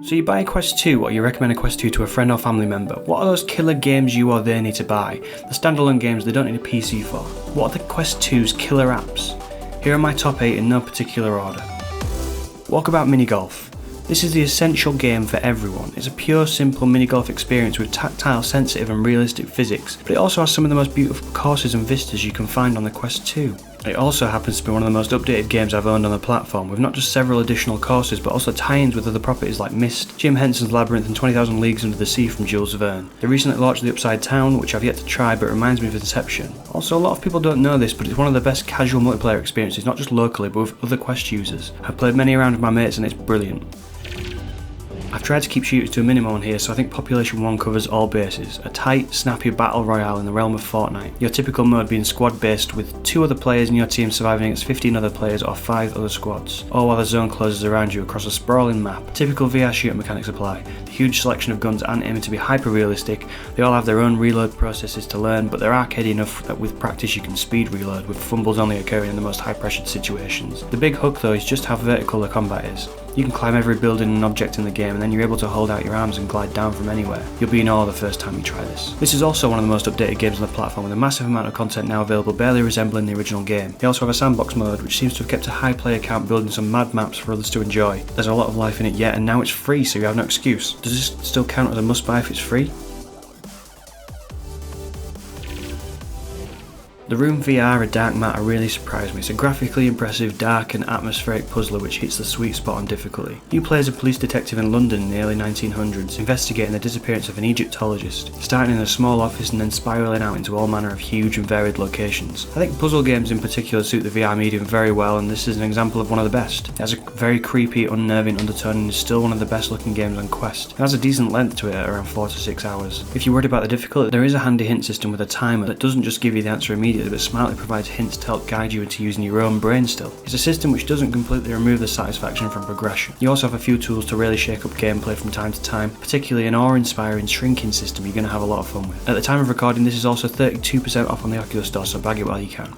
So you buy a Quest 2 or you recommend a Quest 2 to a friend or family member. What are those killer games you or they need to buy? The standalone games they don't need a PC for. What are the Quest 2's killer apps? Here are my top 8 in no particular order. Walkabout Mini Golf. This is the essential game for everyone. It's a pure, simple mini golf experience with tactile, sensitive and realistic physics, but it also has some of the most beautiful courses and vistas you can find on the Quest 2. It also happens to be one of the most updated games I've owned on the platform, with not just several additional courses but also tie-ins with other properties like Myst, Jim Henson's Labyrinth and 20,000 Leagues Under the Sea from Jules Verne. They recently launched the Upside Town, which I've yet to try but reminds me of Inception. Also, a lot of people don't know this, but it's one of the best casual multiplayer experiences, not just locally but with other Quest users. I've played many around with my mates and it's brilliant. I've tried to keep shooters to a minimum on here, so I think Population 1 covers all bases. A tight, snappy battle royale in the realm of Fortnite. Your typical mode being squad based with 2 other players in your team surviving against 15 other players or 5 other squads, all while the zone closes around you across a sprawling map. Typical VR shooter mechanics apply. The huge selection of guns and aiming to be hyper realistic. They all have their own reload processes to learn, but they're arcadey enough that with practice you can speed reload, with fumbles only occurring in the most high pressured situations. The big hook though is just how vertical the combat is. You can climb every building and object in the game, and then you're able to hold out your arms and glide down from anywhere. You'll be in awe the first time you try this. This is also one of the most updated games on the platform, with a massive amount of content now available barely resembling the original game. They also have a sandbox mode, which seems to have kept a high player count, building some mad maps for others to enjoy. There's a lot of life in it yet, and now it's free, so you have no excuse. Does this still count as a must-buy if it's free? The Room VR, a dark matter, really surprised me. It's a graphically impressive, dark and atmospheric puzzler which hits the sweet spot on difficulty. You play as a police detective in London in the early 1900s, investigating the disappearance of an Egyptologist, starting in a small office and then spiralling out into all manner of huge and varied locations. I think puzzle games in particular suit the VR medium very well, and this is an example of one of the best. It has a very creepy, unnerving undertone and is still one of the best looking games on Quest. It has a decent length to it at around 4 to 6 hours. If you're worried about the difficulty, there is a handy hint system with a timer that doesn't just give you the answer immediately, but smartly provides hints to help guide you into using your own brain still. It's a system which doesn't completely remove the satisfaction from progression. You also have a few tools to really shake up gameplay from time to time, particularly an awe-inspiring shrinking system you're going to have a lot of fun with. At the time of recording, this is also 32% off on the Oculus store, so bag it while you can.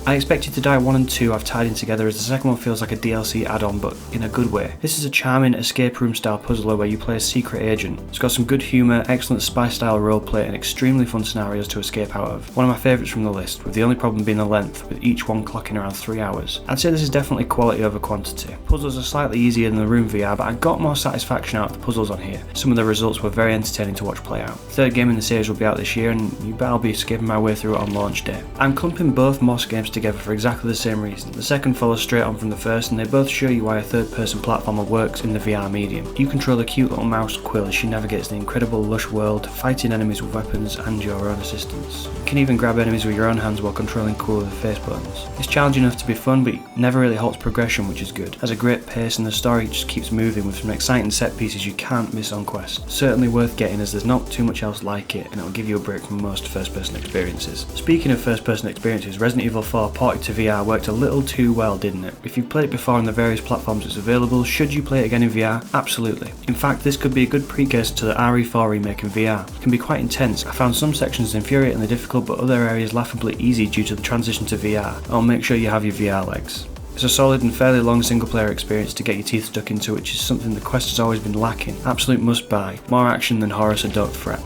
I Expected to Die 1 and 2 I've tied in together, as the second one feels like a DLC add-on, but in a good way. This is a charming escape room style puzzler where you play a secret agent. It's got some good humour, excellent spy style roleplay and extremely fun scenarios to escape out of. One of my favourites from the list, with the only problem being the length, with each one clocking around 3 hours. I'd say this is definitely quality over quantity. Puzzles are slightly easier than the Room VR, but I got more satisfaction out of the puzzles on here. Some of the results were very entertaining to watch play out. Third game in the series will be out this year, and you bet I'll be escaping my way through it on launch day. I'm clumping both Moss games together for exactly the same reason. The second follows straight on from the first, and they both show you why a third-person platformer works in the VR medium. You control a cute little mouse Quill as she navigates the incredible lush world, fighting enemies with weapons and your own assistance. You can even grab enemies with your own hands while controlling Quill with the face buttons. It's challenging enough to be fun, but it never really halts progression, which is good. It has a great pace, and the story just keeps moving with some exciting set pieces you can't miss on Quest. Certainly worth getting, as there's not too much else like it, and it'll give you a break from most first-person experiences. Speaking of first-person experiences, Resident Evil 4 ported to VR worked a little too well, didn't it? If you've played it before on the various platforms it's available, should you play it again in VR? Absolutely. In fact, this could be a good precursor to the RE4 remake in VR. It can be quite intense. I found some sections infuriatingly difficult, but other areas laughably easy due to the transition to VR. I'll make sure you have your VR legs. It's a solid and fairly long single player experience to get your teeth stuck into, which is something the Quest has always been lacking. Absolute must buy. More action than horror, so don't fret.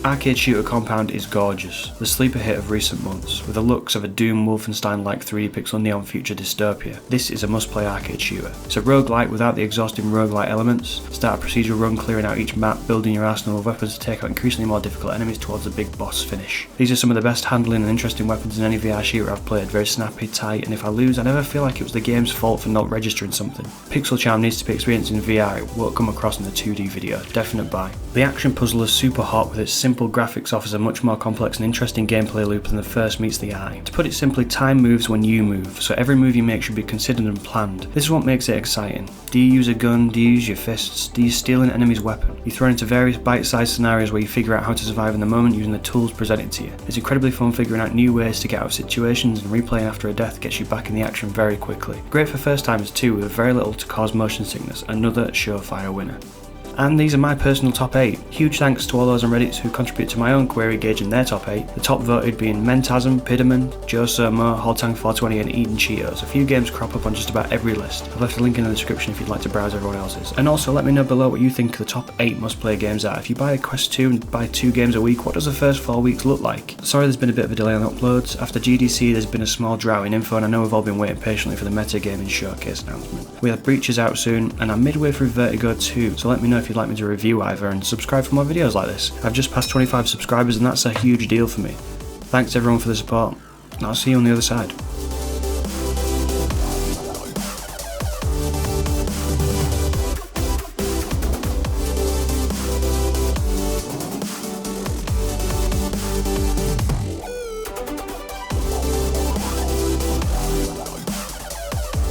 Arcade shooter Compound is gorgeous, the sleeper hit of recent months, with the looks of a Doom Wolfenstein-like 3D pixel neon future dystopia. This is a must-play arcade shooter. It's a roguelike without the exhausting roguelike elements. Start a procedural run clearing out each map, building your arsenal of weapons to take out increasingly more difficult enemies towards the big boss finish. These are some of the best handling and interesting weapons in any VR shooter I've played, very snappy, tight, and if I lose I never feel like it was the game's fault for not registering something. Pixel charm needs to be experienced in VR, it won't come across in the 2D video, definite buy. The action puzzler Superhot with its simple graphics offers a much more complex and interesting gameplay loop than the first meets the eye. To put it simply, time moves when you move, so every move you make should be considered and planned. This is what makes it exciting. Do you use a gun? Do you use your fists? Do you steal an enemy's weapon? You throw into various bite-sized scenarios where you figure out how to survive in the moment using the tools presented to you. It's incredibly fun figuring out new ways to get out of situations, and replaying after a death gets you back in the action very quickly. Great for first timers too, with very little to cause motion sickness, another surefire winner. And these are my personal top 8. Huge thanks to all those on Reddit who contribute to my own query gauging their top 8. The top voted being Mentasm, Piderman, Joe Somo, Holtang420 and Eden Cheetos. A few games crop up on just about every list. I've left a link in the description if you'd like to browse everyone else's. And also let me know below what you think the top 8 must-play games are. If you buy a Quest 2 and buy 2 games a week, what does the first 4 weeks look like? Sorry there's been a bit of a delay on uploads. After GDC there's been a small drought in info and I know we've all been waiting patiently for the metagaming showcase announcement. We have Breaches out soon and I'm midway through Vertigo 2, so let me know if you'd like me to review either and subscribe for more videos like this. I've just passed 25 subscribers and that's a huge deal for me. Thanks everyone for the support, and I'll see you on the other side.